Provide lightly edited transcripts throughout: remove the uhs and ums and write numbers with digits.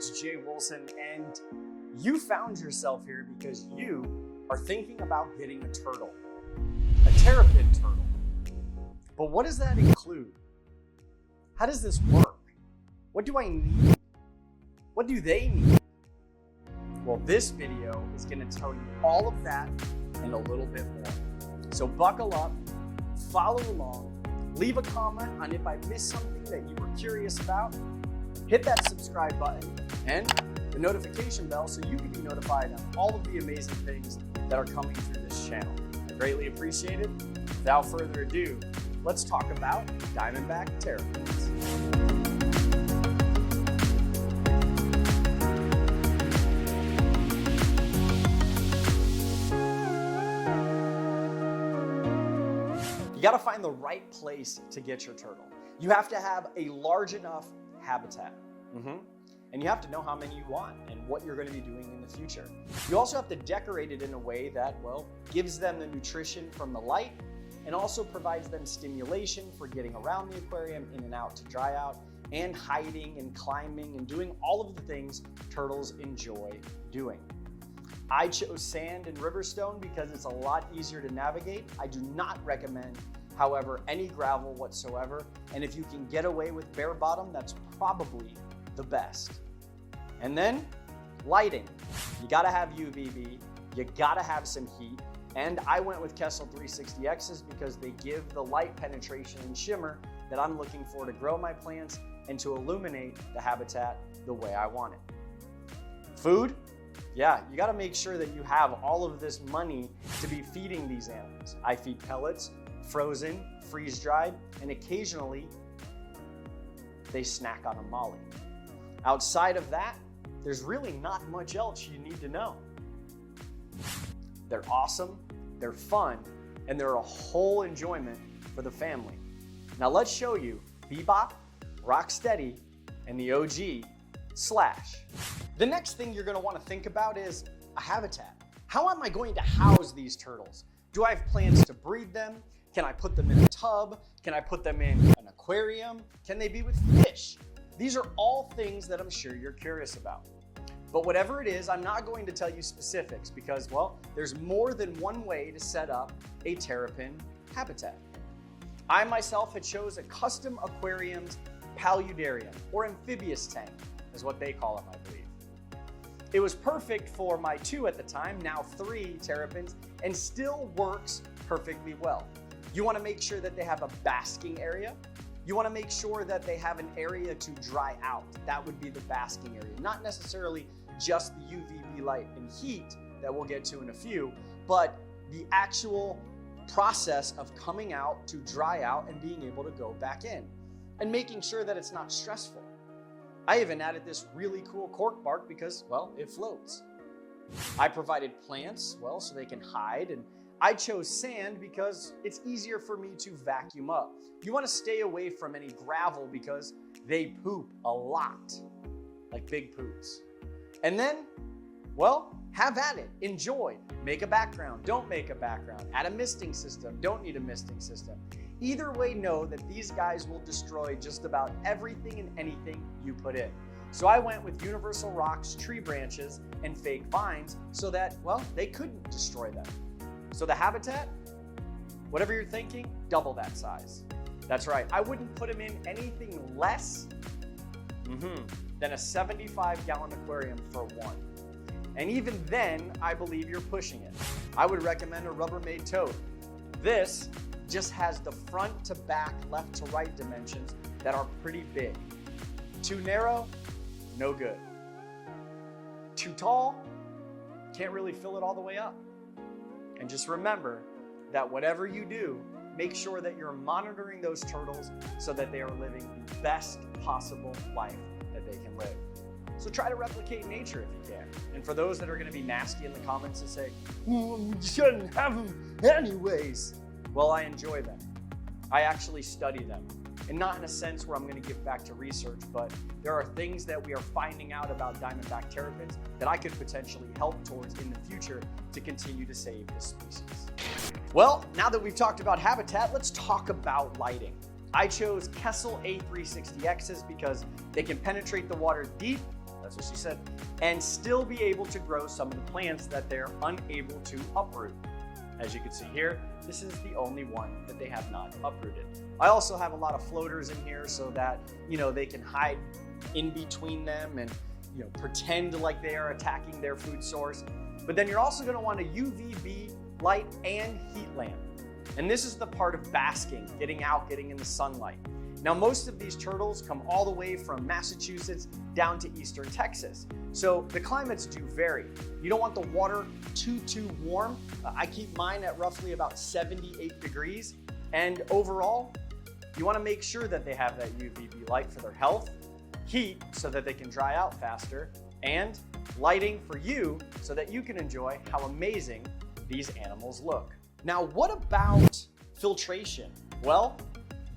it's Jay Wilson, and you found yourself here because you are thinking about getting a turtle, a terrapin turtle. But what does that include? How does this work? What do I need? What do they need? Well, this video is going to tell you all of that and a little bit more. So buckle up, follow along, leave a comment on if I missed something that you were curious about, hit that subscribe button and the notification bell so you can be notified of all of the amazing things that are coming through this channel. I greatly appreciate it. Without further ado, let's talk about Diamondback terrapins. You got to find the right place to get your turtle. You have to have a large enough habitat. And you have to know how many you want and what you're going to be doing in the future. You also have to decorate it in a way that, well, gives them the nutrition from the light and also provides them stimulation for getting around the aquarium, in and out to dry out, and hiding and climbing and doing all of the things turtles enjoy doing. I chose sand and riverstone because it's a lot easier to navigate. I do not recommend, however, any gravel whatsoever. And if you can get away with bare bottom, that's probably the best. And then lighting. You gotta have UVB, you gotta have some heat. And I went with Kessil 360X's because they give the light penetration and shimmer that I'm looking for to grow my plants and to illuminate the habitat the way I want it. Food. Yeah, you gotta make sure that you have all of this money to be feeding these animals. I feed pellets, frozen, freeze-dried, and occasionally they snack on a molly. Outside of that, there's really not much else you need to know. They're awesome, they're fun, and they're a whole enjoyment for the family. Now let's show you Bebop, Rocksteady, and the OG, Slash. The next thing you're gonna wanna think about is a habitat. How am I going to house these turtles? Do I have plans to breed them? Can I put them in a tub? Can I put them in an aquarium? Can they be with fish? These are all things that I'm sure you're curious about. But whatever it is, I'm not going to tell you specifics because, well, there's more than one way to set up a terrapin habitat. I myself had chose a custom aquarium's paludarium, or amphibious tank is what they call them, I believe. It was perfect for my 2 at the time, now 3 terrapins, and still works perfectly well. You want to make sure that they have a basking area. You want to make sure that they have an area to dry out. That would be the basking area, not necessarily just the UVB light and heat that we'll get to in a few, but the actual process of coming out to dry out and being able to go back in and making sure that it's not stressful. I even added this really cool cork bark because, well, it floats. I provided plants, well, so they can hide, and I chose sand because it's easier for me to vacuum up. You want to stay away from any gravel because they poop a lot, like big poops. And then, well, have at it, enjoy, make a background, don't make a background, add a misting system, don't need a misting system. Either way, know that these guys will destroy just about everything and anything you put in. So I went with universal rocks, tree branches, and fake vines so that, well, they couldn't destroy them. So the habitat, whatever you're thinking, double that size. That's right, I wouldn't put them in anything less than a 75-gallon aquarium for one. And even then, I believe you're pushing it. I would recommend a Rubbermaid tote. This just has the front to back, left to right dimensions that are pretty big. Too narrow, no good. Too tall, can't really fill it all the way up. And just remember that whatever you do, make sure that you're monitoring those turtles so that they are living the best possible life that they can live. So try to replicate nature if you can. And for those that are gonna be nasty in the comments and say, you shouldn't have them anyways. Well, I enjoy them. I actually study them. And not in a sense where I'm gonna give back to research, but there are things that we are finding out about Diamondback terrapins that I could potentially help towards in the future to continue to save this species. Well, now that we've talked about habitat, let's talk about lighting. I chose Kessil A360X's because they can penetrate the water deep, that's what she said, and still be able to grow some of the plants that they're unable to uproot. As you can see here, this is the only one that they have not uprooted. I also have a lot of floaters in here so that, they can hide in between them and, pretend like they are attacking their food source. But then you're also gonna want a UVB light and heat lamp. And this is the part of basking, getting out, getting in the sunlight. Now, most of these turtles come all the way from Massachusetts down to eastern Texas. So the climates do vary. You don't want the water too warm. I keep mine at roughly about 78 degrees. And overall, you wanna make sure that they have that UVB light for their health, heat so that they can dry out faster, and lighting for you so that you can enjoy how amazing these animals look. Now, what about filtration? Well,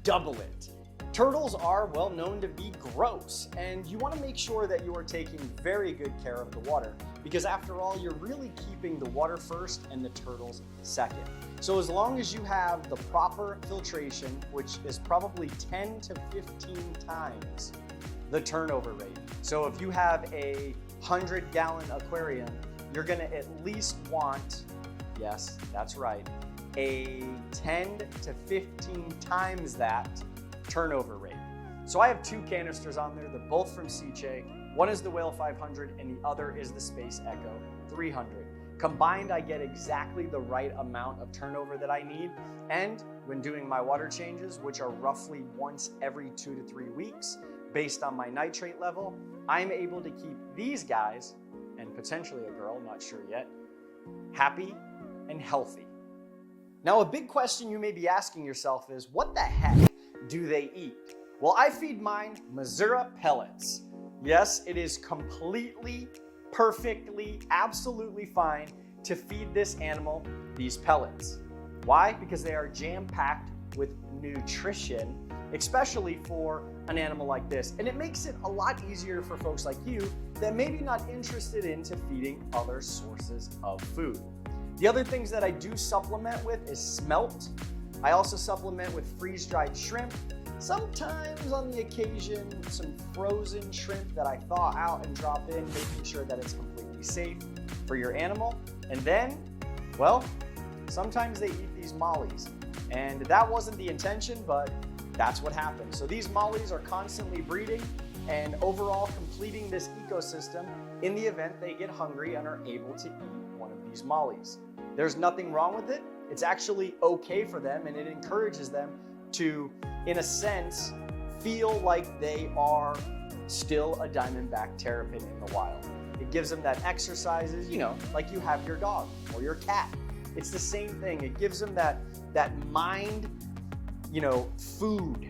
double it. Turtles are well known to be gross, and you want to make sure that you are taking very good care of the water, because after all, you're really keeping the water first and the turtles second. So as long as you have the proper filtration, which is probably 10 to 15 times the turnover rate. So if you have a 100-gallon aquarium, you're gonna at least want, yes, that's right, a 10 to 15 times that turnover rate. So I have 2 canisters on there. They're both from Seachay. One is the Whale 500 and the other is the Space Echo 300. Combined, I get exactly the right amount of turnover that I need. And when doing my water changes, which are roughly once every 2 to 3 weeks, based on my nitrate level, I'm able to keep these guys, and potentially a girl, not sure yet, happy and healthy. Now, a big question you may be asking yourself is, what the heck do they eat? Well, I feed mine Missouri pellets. Yes, it is completely, perfectly, absolutely fine to feed this animal these pellets. Why? Because they are jam-packed with nutrition, especially for an animal like this. And it makes it a lot easier for folks like you that may be not interested into feeding other sources of food. The other things that I do supplement with is smelt. I also supplement with freeze-dried shrimp. Sometimes on the occasion, some frozen shrimp that I thaw out and drop in, making sure that it's completely safe for your animal. And then, well, sometimes they eat these mollies. And that wasn't the intention, but that's what happens. So these mollies are constantly breeding and overall completing this ecosystem in the event they get hungry and are able to eat one of these mollies. There's nothing wrong with it. It's actually okay for them, and it encourages them to, in a sense, feel like they are still a Diamondback terrapin in the wild. It gives them that exercises, like you have your dog or your cat. It's the same thing. It gives them that mind, food,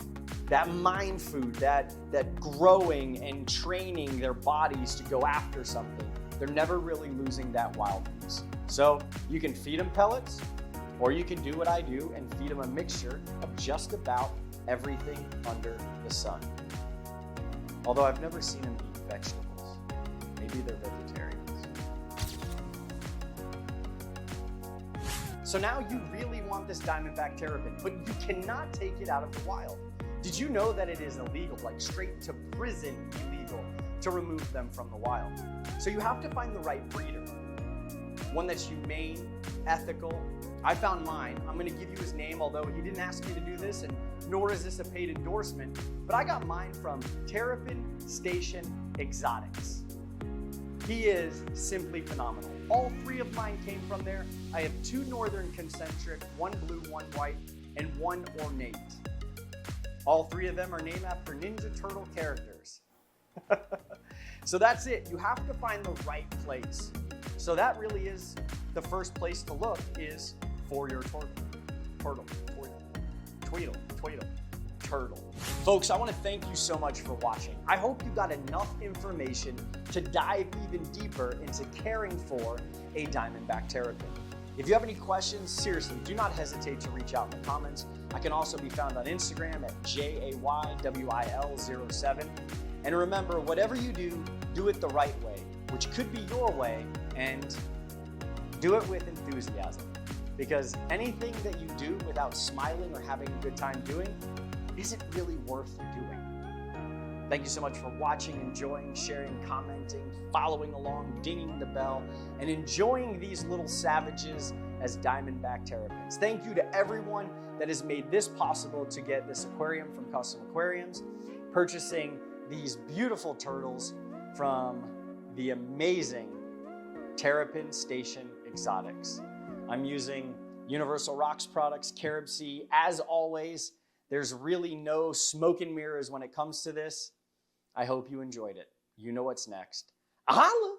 that mind food, that growing and training their bodies to go after something. They're never really losing that wildness. So you can feed them pellets, or you can do what I do and feed them a mixture of just about everything under the sun. Although I've never seen them eat vegetables. Maybe they're vegetarians. So now you really want this Diamondback terrapin, but you cannot take it out of the wild. Did you know that it is illegal, like straight to prison illegal, to remove them from the wild? So you have to find the right breeder. One that's humane, ethical. I found mine. I'm gonna give you his name, although he didn't ask me to do this, and nor is this a paid endorsement, but I got mine from Terrapin Station Exotics. He is simply phenomenal. All 3 of mine came from there. I have 2 northern concentric, 1 blue, 1 white, and 1 ornate. All 3 of them are named after Ninja Turtle characters. So that's it. You have to find the right place. So that really is the first place to look, is for your turtle. Folks, I want to thank you so much for watching. I hope you got enough information to dive even deeper into caring for a Diamondback terrapin. If you have any questions, seriously, do not hesitate to reach out in the comments. I can also be found on Instagram at JAYWIL07. And remember, whatever you do, do it the right way, which could be your way, and do it with enthusiasm. Because anything that you do without smiling or having a good time doing isn't really worth doing. Thank you so much for watching, enjoying, sharing, commenting, following along, dinging the bell, and enjoying these little savages as Diamondback terrapins. Thank you to everyone that has made this possible to get this aquarium from Custom Aquariums, purchasing these beautiful turtles from the amazing Terrapin Station Exotics. I'm using Universal Rocks products, Carib Sea. As always, there's really no smoke and mirrors when it comes to this. I hope you enjoyed it. You know what's next. Holla!